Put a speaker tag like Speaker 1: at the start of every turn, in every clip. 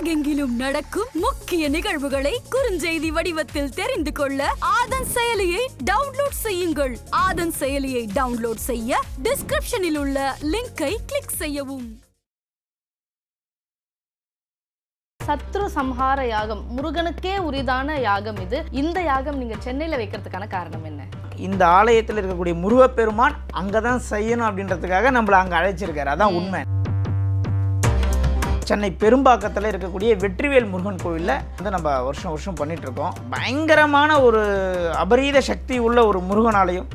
Speaker 1: உலகெங்கிலும் நடக்கும் முக்கிய நிகழ்வுகளை குறுஞ்செய்தி வடிவத்தில் தெரிந்து கொள்ள ஆதன் செயலியை டவுன்லோட் செய்யுங்கள். ஆதன் செயலியை டவுன்லோட் செய்ய டிஸ்கிரிப்ஷனில் உள்ள லிங்கை கிளிக் செய்யவும்.
Speaker 2: சத்ரு சம்ஹார யாகம் முருகனுக்கே உரிதான யாகம் இது. இந்த யாகம் நீங்க சென்னையில வைக்கிறதுக்கான காரணம் என்ன?
Speaker 3: இந்த ஆலயத்தில் இருக்கக்கூடிய முருகப்பெருமான் அங்கதான் செய்யணும் அப்படின்றதுக்காக நம்மள அங்க அழைச்சிருக்காரு. அதான் உண்மை. சென்னை பெரும்பாக்கத்தில் இருக்கக்கூடிய வெற்றிவேல் முருகன் கோவிலில் வந்து நம்ம வருஷம் வருஷம் பண்ணிட்டு இருக்கோம். பயங்கரமான ஒரு அபரீத சக்தி உள்ள ஒரு முருகன் ஆலயம்.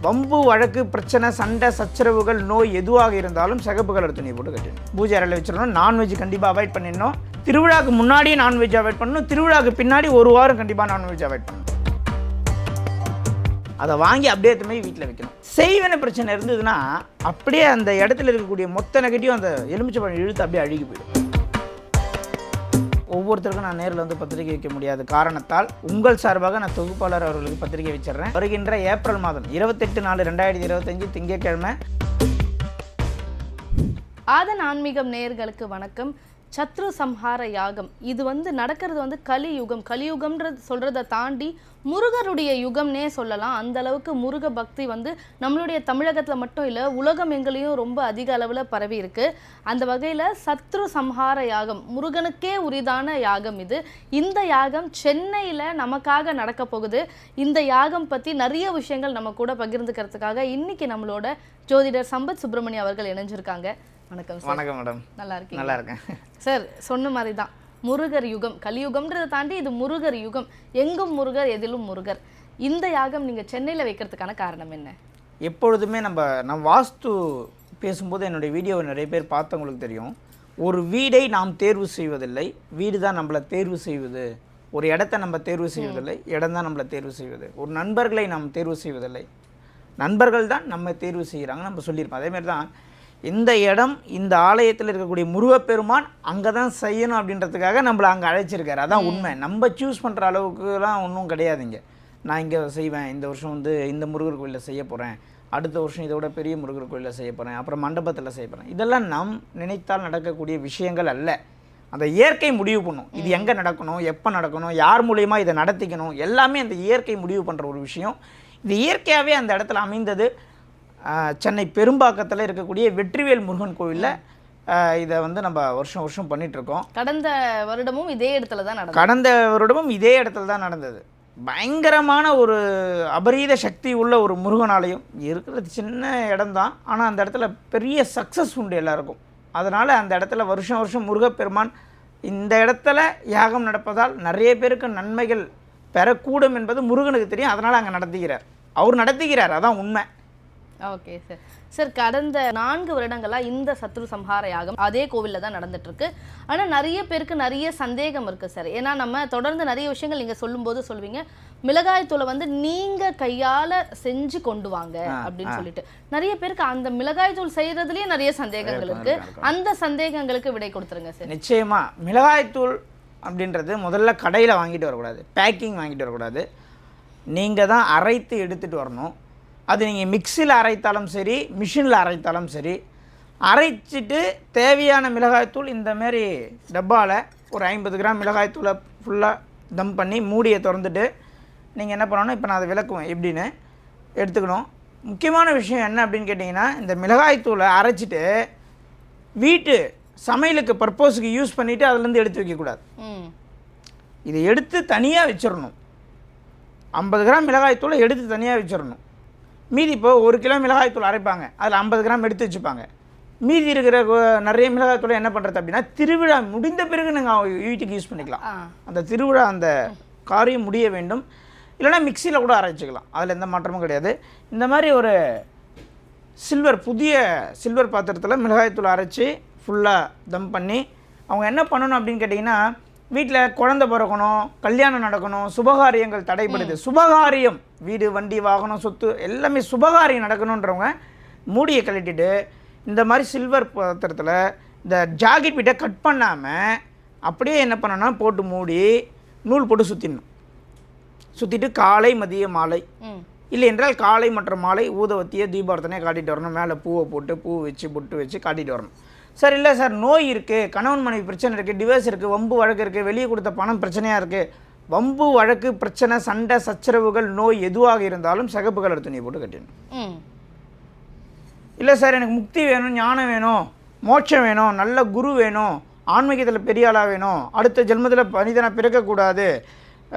Speaker 3: வம்பு வழக்கு பிரச்சனை சண்டை சச்சரவுகள் நோய் எதுவாக இருந்தாலும் சிகப்பு கலர் துணியை போட்டு கட்டணும். பூஜை அறையில் வச்சிடணும். நான்வெஜ் கண்டிப்பாக அவாய்ட் பண்ணிடணும். திருவிழாவுக்கு முன்னாடியே நான்வெஜ் அவாய்ட் பண்ணணும். திருவிழாவுக்கு பின்னாடி ஒரு வாரம் கண்டிப்பாக நான்வெஜ் அவாய்ட் பண்ணணும். அதை வாங்கி அப்படியே எடுத்து போய் வீட்டில் வைக்கணும். செய்வன பிரச்சனை இருந்ததுன்னா அப்படியே அந்த இடத்துல இருக்கக்கூடிய மொத்த நெகட்டிவ் அந்த எலுமிச்சை பழம் இழுத்து அப்படியே அழுகி போயிடும். ஒவ்வொருத்தருக்கும் நான் நேரில் வந்து பத்திரிகை வைக்க முடியாத காரணத்தால் உங்கள் சார்பாக நான் தொகுப்பாளர் அவர்களுக்கு பத்திரிகை வச்சிடுறேன். வருகின்ற ஏப்ரல் மாதம் 28/4/2025 திங்கட்கிழமை.
Speaker 2: ஆதன் ஆன்மீகம் நேயர்களுக்கு வணக்கம். சத்ரு சம்ஹார யாகம் இது வந்து நடக்கிறது கலியுகம். கலியுகம்ன்றது சொல்றதை தாண்டி முருகருடைய யுகம்னே சொல்லலாம். அந்த அளவுக்கு முருக பக்தி நம்மளுடைய தமிழகத்தில் மட்டும் இல்லை, உலகம் எங்களையும் ரொம்ப அதிக அளவில் பரவி இருக்கு. அந்த வகையில் சத்ரு சம்ஹார யாகம் முருகனுக்கே உரிதான யாகம் இது. இந்த யாகம் சென்னையில் நமக்காக நடக்க போகுது. இந்த யாகம் பற்றி நிறைய விஷயங்கள் நம்ம கூட பகிர்ந்துக்கிறதுக்காக இன்னைக்கு நம்மளோட ஜோதிடர் சம்பத் சுப்பிரமணியம் அவர்கள் இணைஞ்சிருக்காங்க. வணக்கம் சார்.
Speaker 3: வணக்கம் மேடம்.
Speaker 2: நல்லா இருக்கீங்க?
Speaker 3: நல்லா இருக்கேன்
Speaker 2: சார். சொன்ன மாதிரி தான் முருகர் யுகம். கலியுகம்ன்றதை தாண்டி இது முருகர் யுகம். எங்கும் முருகர், எதிலும் முருகர். இந்த யாகம் நீங்கள் சென்னையில் வைக்கிறதுக்கான காரணம் என்ன?
Speaker 3: எப்பொழுதுமே நம்ம வாஸ்து பேசும்போது என்னுடைய வீடியோவை நிறைய பேர் பார்த்தவங்களுக்கு தெரியும். ஒரு வீடை நாம் தேர்வு செய்வதில்லை, வீடு தான் நம்மளை தேர்வு செய்வது. ஒரு இடத்த நம்ம தேர்வு செய்வதில்லை, இடம் தான் நம்மளை தேர்வு செய்வது. ஒரு நண்பர்களை நாம் தேர்வு செய்வதில்லை, நண்பர்கள் தான் நம்ம தேர்வு செய்கிறாங்க நம்ம சொல்லியிருப்போம். அதேமாதிரி தான் இந்த இடம், இந்த ஆலயத்தில் இருக்கக்கூடிய முருகப்பெருமான் அங்கே தான் செய்யணும் அப்படின்றதுக்காக நம்மளை அங்கே அழைச்சிருக்காரு. அதான் உண்மை. நம்ம சூஸ் பண்ணுற அளவுக்குலாம் ஒன்றும் கிடையாதுங்க. நான் இங்கே செய்வேன், இந்த வருஷம் இந்த முருகர் கோயிலில் செய்ய போகிறேன், அடுத்த வருஷம் இதோட பெரிய முருகர் கோயிலில் செய்ய போகிறேன், அப்புறம் மண்டபத்தில் செய்ய போகிறேன். இதெல்லாம் நாம் நினைத்தால் நடக்கக்கூடிய விஷயங்கள் அல்ல. அந்த இயற்கை முடிவு பண்ணும் இது எங்கே நடக்கணும், எப்போ நடக்கணும், யார் மூலயமா இதை நடத்திக்கணும். எல்லாமே அந்த இயற்கை முடிவு பண்ணுற ஒரு விஷயம். இது இயற்கையாகவே அந்த இடத்துல அமைந்தது. சென்னை பெரும்பாக்கத்தில் இருக்கக்கூடிய வெற்றிவேல் முருகன் கோவிலில் இதை நம்ம வருஷம் வருஷம் பண்ணிகிட்ருக்கோம்.
Speaker 2: கடந்த வருடமும் இதே இடத்துல தான் நடந்தது.
Speaker 3: பயங்கரமான ஒரு அபரீத சக்தி உள்ள ஒரு முருகன் ஆலயம். இருக்கிறது சின்ன இடம் தான், ஆனால் அந்த இடத்துல பெரிய சக்ஸஸ் உண்டு எல்லாருக்கும். அதனால் அந்த இடத்துல வருஷம் வருஷம் முருகப்பெருமான் இந்த இடத்துல யாகம் நடப்பதால் நிறைய பேருக்கு நன்மைகள் பெறக்கூடும் என்பது முருகனுக்கு தெரியும். அதனால் அங்கே நடத்துகிறார், அவர் நடத்துகிறார். அதான் உண்மை.
Speaker 2: Okay sir. சார், கடந்த 4 வருடங்களாக இந்த சத்ரு சம்ஹார யாகம் அதே கோவிலில் தான் நடந்துட்டுருக்கு. ஆனால் நிறைய பேருக்கு நிறைய சந்தேகம் இருக்குது சார். ஏன்னா நம்ம தொடர்ந்து நிறைய விஷயங்கள் நீங்கள் சொல்லும்போது சொல்லுவீங்க, மிளகாய்த்தூளை நீங்கள் கையால் செஞ்சு கொண்டு வாங்க அப்படின்னு சொல்லிட்டு நிறைய பேருக்கு அந்த மிளகாய்த்தூள் செய்கிறதுலேயே நிறைய சந்தேகங்கள் இருக்குது. அந்த சந்தேகங்களுக்கு விடை கொடுத்துருங்க சார்.
Speaker 3: நிச்சயமாக. மிளகாய்த்தூள் அப்படின்றது முதல்ல கடையில் வாங்கிட்டு வரக்கூடாது, பேக்கிங் வாங்கிட்டு வரக்கூடாது. நீங்கள் தான் அரைத்து எடுத்துகிட்டு வரணும். அது நீங்கள் மிக்சியில் அரைத்தாலும் சரி, மிஷினில் அரைத்தாலும் சரி, அரைச்சிட்டு தேவையான மிளகாய்த்தூள் இந்தமாரி டப்பாவில் ஒரு 50 கிராம் மிளகாய்த்தூளை ஃபுல்லாக தம் பண்ணி மூடியை திறந்துட்டு நீங்கள் என்ன பண்ணணும், இப்போ நான் அதை விளக்குவேன் எப்படின்னு எடுத்துக்கணும். முக்கியமான விஷயம் என்ன அப்படின்னு கேட்டிங்கன்னா, இந்த மிளகாய்த்தூளை அரைச்சிட்டு வீட்டு சமையலுக்கு பர்பஸுக்கு யூஸ் பண்ணிவிட்டு அதுலேருந்து எடுத்து வைக்கக்கூடாது. இதை எடுத்து தனியாக வச்சிடணும். 50 கிராம் மிளகாய்த்தூளை எடுத்து தனியாக வச்சிடணும். மீதி இப்போ 1 கிலோ மிளகாய்த்தூள் அரைப்பாங்க, அதில் 50 கிராம் எடுத்து வச்சுப்பாங்க. மீதி இருக்கிற நிறைய மிளகாய்த்தூளை என்ன பண்ணுறது அப்படின்னா, திருவிழா முடிந்த பிறகு நீங்கள் வீட்டுக்கு யூஸ் பண்ணிக்கலாம். அந்த திருவிழா அந்த காரியம் முடிய வேண்டும். இல்லைனா மிக்சியில் கூட அரைச்சிக்கலாம், அதில் எந்த மாற்றமும் கிடையாது. இந்த மாதிரி ஒரு புதிய சில்வர் பாத்திரத்தில் மிளகாய்த்தூள் அரைச்சி ஃபுல்லாக தம் பண்ணி அவங்க என்ன பண்ணணும் அப்படின்னு கேட்டிங்கன்னா, வீட்டில் குழந்தை பிறக்கணும், கல்யாணம் நடக்கணும், சுபகாரியங்கள் தடைபடுது. சுபகாரியம், வீடு வண்டி வாகனம் சொத்து எல்லாமே சுபகாரியம் நடக்கணுன்றவங்க மூடியை கழட்டிட்டு இந்த மாதிரி சில்வர் பாத்திரத்தில் இந்த ஜாக்கெட் பீட்டை கட் பண்ணாமல் அப்படியே என்ன பண்ணணும்னா போட்டு மூடி நூல் போட்டு சுற்றிட்டு காலை மதிய மாலை, இல்லை என்றால் காலை மற்றும் மாலை ஊதவத்தியை தீபார்த்தனையை காட்டிட்டு வரணும். மேலே பூவை போட்டு பூ வச்சு பொட்டு வச்சு காட்டிட்டு வரணும். சார் இல்லை சார் நோய் இருக்குது, கணவன் மனைவி பிரச்சனை இருக்குது, டிவோர்ஸ் இருக்குது, வம்பு வழக்கு இருக்குது, வெளியே கொடுத்த பணம் பிரச்சனையாக இருக்குது. வம்பு வழக்கு பிரச்சனை சண்டை சச்சரவுகள் நோய் எதுவாக இருந்தாலும் சிகப்பு கலர் துணியை போட்டு கட்டிடணும். இல்லை சார் எனக்கு முக்தி வேணும், ஞானம் வேணும், மோட்சம் வேணும், நல்ல குரு வேணும், ஆன்மீகத்தில் பெரிய ஆளாக வேணும், அடுத்த ஜென்மத்தில் மனிதனை பிறக்கக்கூடாது,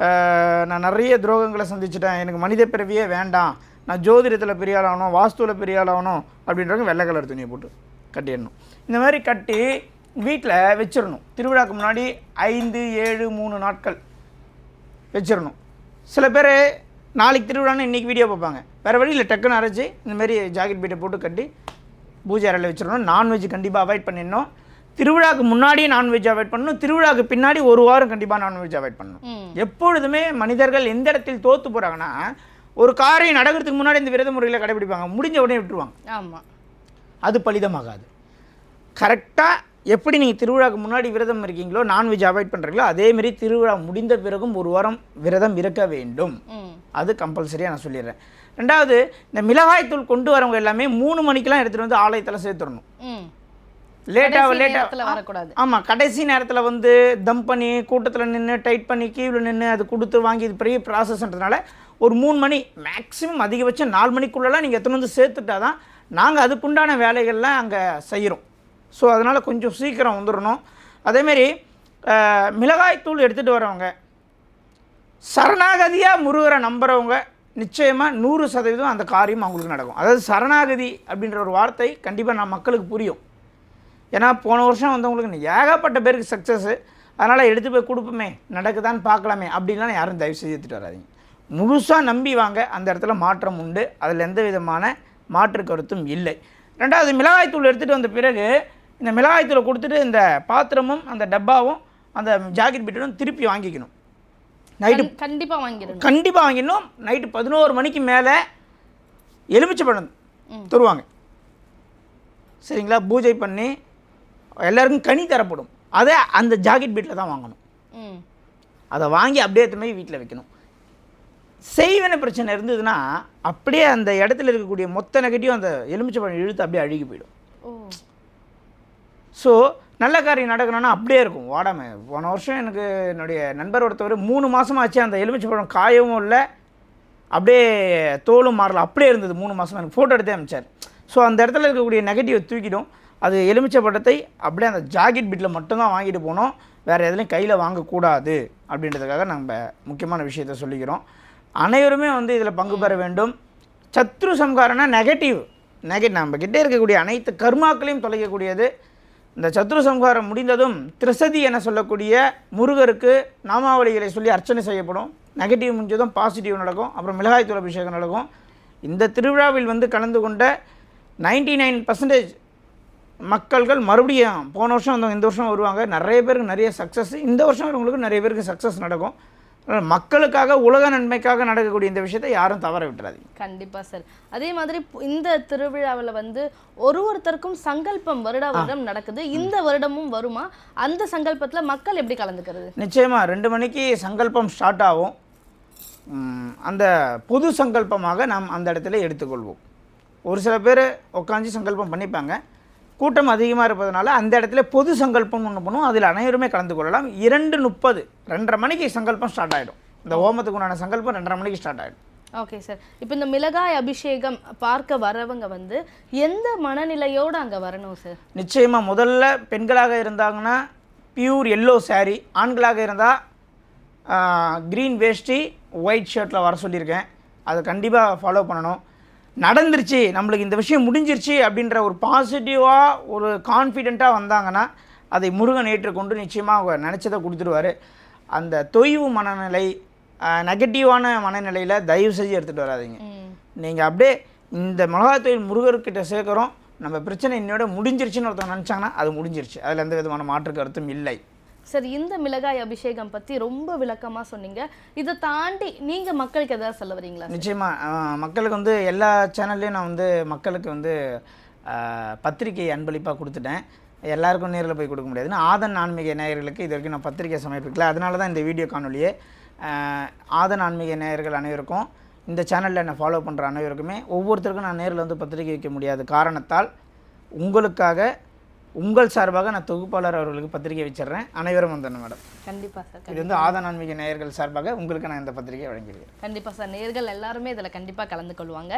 Speaker 3: நான் நிறைய துரோகங்களை சந்திச்சிட்டேன், எனக்கு மனித பிறவியே வேண்டாம், நான் ஜோதிடத்தில் பெரிய ஆளாகணும், வாஸ்துவில் பெரிய ஆளாகணும் அப்படின்றவங்க வெள்ளை கலர் துணியை போட்டு கட்டிடணும். இந்த மாதிரி கட்டி வீட்டில் வச்சிடணும். திருவிழாவுக்கு முன்னாடி 5, 7, 3 நாட்கள் வச்சிடணும். சில பேர் நாளைக்கு திருவிழான்னு இன்றைக்கி வீடியோ பார்ப்பாங்க, வேறு வழியில் டக்குன்னு அரைச்சி இந்தமாரி ஜாக்கெட் பீட்டை போட்டு கட்டி பூஜை அறையில் வச்சிடணும். நான்வெஜ் கண்டிப்பாக அவாய்ட் பண்ணிடணும். திருவிழாவுக்கு முன்னாடி நான்வெஜ் அவாய்ட் பண்ணணும், திருவிழாவுக்கு பின்னாடி 1 வாரம் கண்டிப்பாக நான்வெஜ் அவாய்ட் பண்ணணும். எப்பொழுதுமே மனிதர்கள் எந்த இடத்தில் தோற்று போகிறாங்கன்னா, ஒரு காரியம் நடக்கிறதுக்கு முன்னாடி இந்த விரத முறையில் கடைபிடிப்பாங்க, முடிஞ்ச உடனே விட்டுருவாங்க.
Speaker 2: ஆமாம்,
Speaker 3: அது பலிதமாகாது. கரெக்டாக எப்படி நீங்கள் திருவிழாவுக்கு முன்னாடி விரதம் இருக்கீங்களோ, நான்வெஜ் அவாய்ட் பண்ணுறீங்களோ, அதேமாரி திருவிழா முடிந்த பிறகும் 1 வாரம் விரதம் இருக்க வேண்டும். அது கம்பல்சரியாக நான் சொல்லிடுறேன். 2வது, இந்த மிளகாய்த்தூள் கொண்டு வரவங்க எல்லாமே 3 மணிக்கெலாம் எடுத்துகிட்டு வந்து ஆலயத்தில் சேர்த்துடணும். லேட்டாக
Speaker 2: வரக்கூடாது.
Speaker 3: ஆமாம், கடைசி நேரத்தில் வந்து தம் பண்ணி கூட்டத்தில் நின்று டைட் பண்ணி கீவில் நின்று அது கொடுத்து வாங்கி இது பெரிய ப்ராசஸ்ன்றதுனால ஒரு 3 மணி மேக்ஸிமம் அதிகபட்சம் 4 மணிக்குள்ளெல்லாம் நீங்கள் எத்தனை வந்து சேர்த்துட்டா தான் நாங்கள் அதுக்குண்டான வேலைகள்லாம் அங்கே செய்கிறோம். ஸோ அதனால் கொஞ்சம் சீக்கிரம் வந்துடணும். அதேமாரி மிளகாய்த்தூள் எடுத்துகிட்டு வரவங்க, சரணாகதியாக முருகரை நம்புகிறவங்க நிச்சயமாக 100% அந்த காரியம் அவங்களுக்கு நடக்கும். அதாவது சரணாகதி அப்படின்ற ஒரு வார்த்தை கண்டிப்பாக நான் மக்களுக்கு புரியும். ஏன்னா போன வருஷம் வந்தவங்களுக்கு ஏகப்பட்ட பேருக்கு சக்ஸஸ்ஸு, அதனால் எடுத்து போய் கொடுப்போமே நடக்குதான்னு பார்க்கலாமே அப்படின்லாம் யாரும் தயவு செய்து எடுத்துகிட்டு வராதிங்க. முழுசாக நம்பி வாங்க, அந்த இடத்துல மாற்றம் உண்டு, அதில் எந்த விதமான மாற்று கருத்தும் இல்லை. 2வது, மிளகாய்த்தூள் எடுத்துகிட்டு வந்த பிறகு இந்த மிளகாய்த்தூளை கொடுத்துட்டு இந்த பாத்திரமும் அந்த டப்பாவும் அந்த ஜாக்கெட் பீட்டும் திருப்பி வாங்கிக்கணும். நைட்டு கண்டிப்பாக வாங்கிடணும். நைட்டு 11 மணிக்கு மேலே எலுமிச்சை பழம் தருவாங்க, சரிங்களா? பூஜை பண்ணி எல்லாருக்கும் கனி தரப்படும். அதை அந்த ஜாக்கெட் பீட்டில் தான் வாங்கணும். அதை வாங்கி அப்படியே எடுத்து போய் வீட்டில் வைக்கணும். செய்வன பிரச்சனை இருந்ததுன்னா அப்படியே அந்த இடத்துல இருக்கக்கூடிய மொத்த நெகட்டிவ் அந்த எலுமிச்சை பழம் இழுத்து அப்படியே அழுகி போயிடும். ஸோ நல்ல காரியம் நடக்கணும்னா அப்படியே இருக்கும் வாடாமல். போன வருஷம் எனக்கு என்னுடைய நண்பர் ஒருத்தவர் 3 மாதமாச்சு அந்த எலுமிச்சை பழம் காயவும் இல்லை, அப்படியே தோலும் மாறல, அப்படியே இருந்தது 3 மாதமாக. எனக்கு ஃபோட்டோ எடுத்தே அனுப்பிச்சார். ஸோ அந்த இடத்துல இருக்கக்கூடிய நெகட்டிவ் தூக்கிடும். அது எலுமிச்சை பழத்தை அப்படியே அந்த ஜாக்கெட் பீட்டில் மட்டும்தான் வாங்கிட்டு போனோம், வேறு எதுலையும் கையில் வாங்கக்கூடாது அப்படின்றதுக்காக நம்ம முக்கியமான விஷயத்தை சொல்லிக்கிறோம். அனைவருமே வந்து இதில் பங்கு பெற வேண்டும். சத்ரு சம்ஹாரம்னா நெகட்டிவ் நம்ம கிட்டே இருக்கக்கூடிய அனைத்து கர்மாக்களையும் தொலைக்கக்கூடியது. இந்த சத்ரு சம்ஹாரம் முடிந்ததும் திரிசதி என சொல்லக்கூடிய முருகருக்கு நாமாவளிகளை சொல்லி அர்ச்சனை செய்யப்படும். நெகட்டிவ் முடிஞ்சதும் பாசிட்டிவ் நடக்கும். அப்புறம் மிளகாய்த்தூள் அபிஷேகம் நடக்கும். இந்த திருவிழாவில் வந்து கலந்து கொண்ட 99% மக்கள்கள் மறுபடியும் போன வருஷம் வந்தவங்க இந்த வருஷம் வருவாங்க. நிறைய பேருக்கு நிறைய சக்ஸஸ், இந்த வருஷம் வரவங்களுக்கு நிறைய பேருக்கு சக்ஸஸ் நடக்கும். மக்களுக்காக உலக நன்மைக்காக நடக்கக்கூடிய இந்த விஷயத்தை யாரும் தவற விட்டுறாதீங்க.
Speaker 2: கண்டிப்பாக சார். அதே மாதிரி இந்த திருவிழாவில் வந்து ஒருத்தருக்கும் சங்கல்பம் வருடம் நடக்குது. இந்த வருடமும் வருமா? அந்த சங்கல்பத்தில் மக்கள் எப்படி கலந்துக்கிறது?
Speaker 3: நிச்சயமாக 2 மணிக்கு சங்கல்பம் ஸ்டார்ட் ஆகும். அந்த பொது சங்கல்பமாக நாம் அந்த இடத்துல எடுத்துக்கொள்வோம். ஒரு சில பேர் உட்காந்து சங்கல்பம் பண்ணிப்பாங்க. கூட்டம் அதிகமாக இருப்பதனால அந்த இடத்துல பொது சங்கல்பம் ஒன்று பண்ணுவோம், அதில் அனைவருமே கலந்து கொள்ளலாம். 2:30 2:30 மணிக்கு சங்கல்பம் ஸ்டார்ட் ஆகிடும். இந்த ஹோமத்துக்கு உண்டான சங்கல்பம் 2:30 மணிக்கு ஸ்டார்ட் ஆகிடும்.
Speaker 2: Okay sir. இப்போ இந்த மிளகாய் அபிஷேகம் பார்க்க வரவங்க வந்து எந்த மனநிலையோடு அங்கே வரணும் சார்?
Speaker 3: நிச்சயமாக முதல்ல பெண்களாக இருந்தாங்கன்னா பியூர் எல்லோ சாரீ, ஆண்களாக இருந்தால் க்ரீன் வேஷ்டி ஒயிட் ஷர்ட்டில் வர சொல்லியிருக்கேன். அதை கண்டிப்பாக ஃபாலோ பண்ணணும். நடந்துருச்சு, நம்மளுக்கு இந்த விஷயம் முடிஞ்சிருச்சு அப்படின்ற ஒரு பாசிட்டிவாக ஒரு கான்ஃபிடெண்ட்டாக வந்தாங்கன்னா அதை முருகன் ஏற்றுக்கொண்டு நிச்சயமாக அவங்க நினச்சதை கொடுத்துருவார். அந்த தொய்வு மனநிலை, நெகட்டிவான மனநிலையில் தயவு செஞ்சு எடுத்துகிட்டு வராதிங்க. நீங்கள் அப்படியே இந்த மிளகாத்தூள் முருகர்கிட்ட சேர்க்குறோம், நம்ம பிரச்சனை இன்னோட முடிஞ்சிருச்சுன்னு ஒருத்தவங்க நினச்சாங்கன்னா அது முடிஞ்சிருச்சு, அதில் எந்த விதமான மாற்று கருத்தும் இல்லை.
Speaker 2: சரி, இந்த மிளகாய் அபிஷேகம் பற்றி ரொம்ப விளக்கமாக சொன்னீங்க. இதை தாண்டி நீங்கள் மக்களுக்கு எதாவது சொல்ல வரீங்களா?
Speaker 3: நிச்சயமாக மக்களுக்கு வந்து எல்லா சேனல்லையும் நான் வந்து மக்களுக்கு வந்து பத்திரிகை அன்பளிப்பாக கொடுத்துட்டேன். எல்லாருக்கும் நேரில் போய் கொடுக்க முடியாதுன்னு ஆதன் ஆன்மீக நேயர்களுக்கு இது வரைக்கும் நான் பத்திரிகை சமர்ப்பிக்கல. அதனால தான் இந்த வீடியோ காணொலியே. ஆதன் ஆன்மீக நேயர்கள் அனைவருக்கும், இந்த சேனலில் என்னை ஃபாலோ பண்ணுற அனைவருக்குமே, ஒவ்வொருத்தருக்கும் நான் நேரில் வந்து பத்திரிகை வைக்க முடியாத காரணத்தால் உங்களுக்காக உங்கள் சார்பாக நான் தொகுப்பாளர் அவர்களுக்கு பத்திரிகை வச்சிடுறேன். அனைவரும் வந்துடணும் மேடம்.
Speaker 2: கண்டிப்பா சார்.
Speaker 3: இது வந்து ஆதன் ஆன்மீக நேயர்கள் சார்பாக உங்களுக்கு நான் இந்த பத்திரிகை வழங்கியிருக்கேன்.
Speaker 2: கண்டிப்பா சார். நேயர்கள் எல்லாருமே இதுல கண்டிப்பா கலந்து கொள்வாங்க.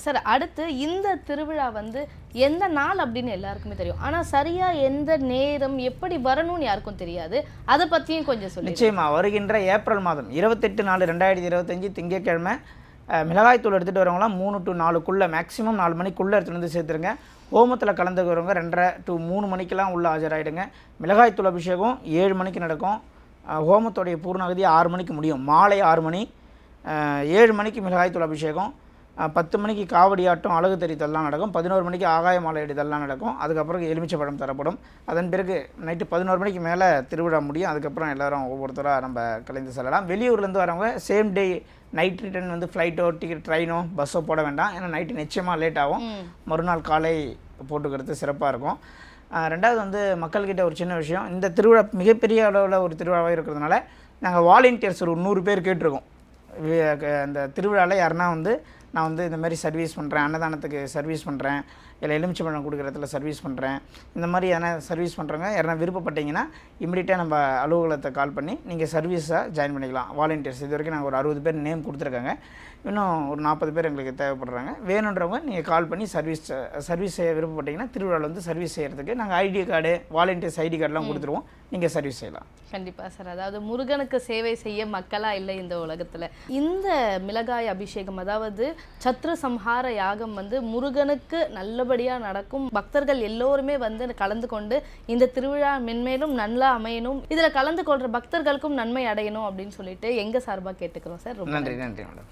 Speaker 2: சார், அடுத்து இந்த திருவிழா வந்து எந்த நாள் அப்படின்னு எல்லாருக்குமே தெரியும், ஆனா சரியா எந்த நேரம் எப்படி வரணும்னு யாருக்கும் தெரியாது. அதை பத்தியும் கொஞ்சம் சொல்லி.
Speaker 3: நிச்சயமா வருகின்ற ஏப்ரல் மாதம் 28/4/2025 திங்கட்கிழமை மிளகாய்த்தூள் எடுத்துகிட்டு வரவங்களாம் 3 to 4க்குள்ளே மேக்ஸிமம் 4 மணிக்குள்ளே எடுத்துகிட்டு வந்து சேர்த்துருங்க. ஹோமத்தில் கலந்துக்கிறவங்க 2:30 to 3 மணிக்கெலாம் உள்ளே ஆஜராகிடுங்க. மிளகாய்த்தூள் அபிஷேகம் 7 மணிக்கு நடக்கும். ஹோமத்தோடைய பூர்ணாகதி 6 மணிக்கு முடியும். மாலை 6 மணி. 7 மணிக்கு மிளகாய்த்தூள் அபிஷேகம். 10 மணிக்கு காவடி ஆட்டம், அழகு தெரித்தல்லாம் நடக்கும். 11 மணிக்கு ஆகாய மாலை எடுத்தல்லாம் நடக்கும். அதுக்கப்புறம் எலுமிச்சை தரப்படும். அதன் பிறகு நைட்டு 11 மணிக்கு மேலே திருவிழா முடியும். அதுக்கப்புறம் எல்லோரும் ஒவ்வொருத்தராக நம்ம கலைந்து செல்லலாம். வெளியூர்லேருந்து வரவங்க சேம் டே நைட் ரிட்டன் வந்து ஃப்ளைட்டோ டிக்கெட் ட்ரெயினோ பஸ்ஸோ போட வேண்டாம். ஏன்னா நைட்டு நிச்சயமாக லேட் ஆகும். மறுநாள் காலை போட்டுக்கிறது சிறப்பாக இருக்கும். ரெண்டாவது வந்து மக்கள்கிட்ட ஒரு சின்ன விஷயம், இந்த திருவிழா மிகப்பெரிய அளவில் ஒரு திருவிழாவாக இருக்கிறதுனால நாங்கள் வாலண்டியர்ஸ் ஒரு 100 பேர் கேட்டிருக்கோம். அந்த திருவிழாவில் யாருன்னா வந்து நான் வந்து இந்த மாதிரி சர்வீஸ் பண்ணுறேன், அன்னதானத்துக்கு சர்வீஸ் பண்ணுறேன், இல்லை எலுமிச்சம்பழம் கொடுக்குறதுல சர்வீஸ் பண்ணுறேன், இந்த மாதிரி எதனா சர்வீஸ் பண்ணுறவங்க யாரா விருப்பப்பட்டீங்கன்னா இமிடியேட்டாக நம்ம அலுவலகத்தை கால் பண்ணி நீங்கள் சர்வீஸாக ஜாயின் பண்ணிக்கலாம். வாலண்டியர்ஸ் இது வரைக்கும் நாங்கள் ஒரு 60 பேர் நேம் கொடுத்துருக்காங்க. இன்னும் ஒரு 40 பேர் எங்களுக்கு தேவைப்படுறாங்க. வேணுன்றவங்க நீங்கள் கால் பண்ணி சர்வீஸ் செய்ய விருப்பப்பட்டீங்கன்னா திருவிழாவில் வந்து சர்வீஸ் செய்கிறதுக்கு நாங்கள் ஐடி கார்டு, வாலண்டியர்ஸ் ஐடி கார்டெலாம் கொடுத்துருவோம். நீங்கள் சர்வீஸ் செய்யலாம்.
Speaker 2: கண்டிப்பாக சார். அதாவது முருகனுக்கு சேவை செய்ய மக்களாக இல்லை இந்த உலகத்தில். இந்த மிளகாய் அபிஷேகம், அதாவது சத்ரு சம்ஹார யாகம் வந்து முருகனுக்கு நல்லபடியாக நடக்கும். பக்தர்கள் எல்லோருமே வந்து கலந்து கொண்டு இந்த திருவிழா மென்மேலும் நல்லா அமையணும், இதில் கலந்து கொள்கிற பக்தர்களுக்கும் நன்மை அடையணும் அப்படின்னு சொல்லிட்டு எங்கள் சார்பாக கேட்டுக்கிறோம் சார். ரொம்ப
Speaker 3: நன்றி மேடம்.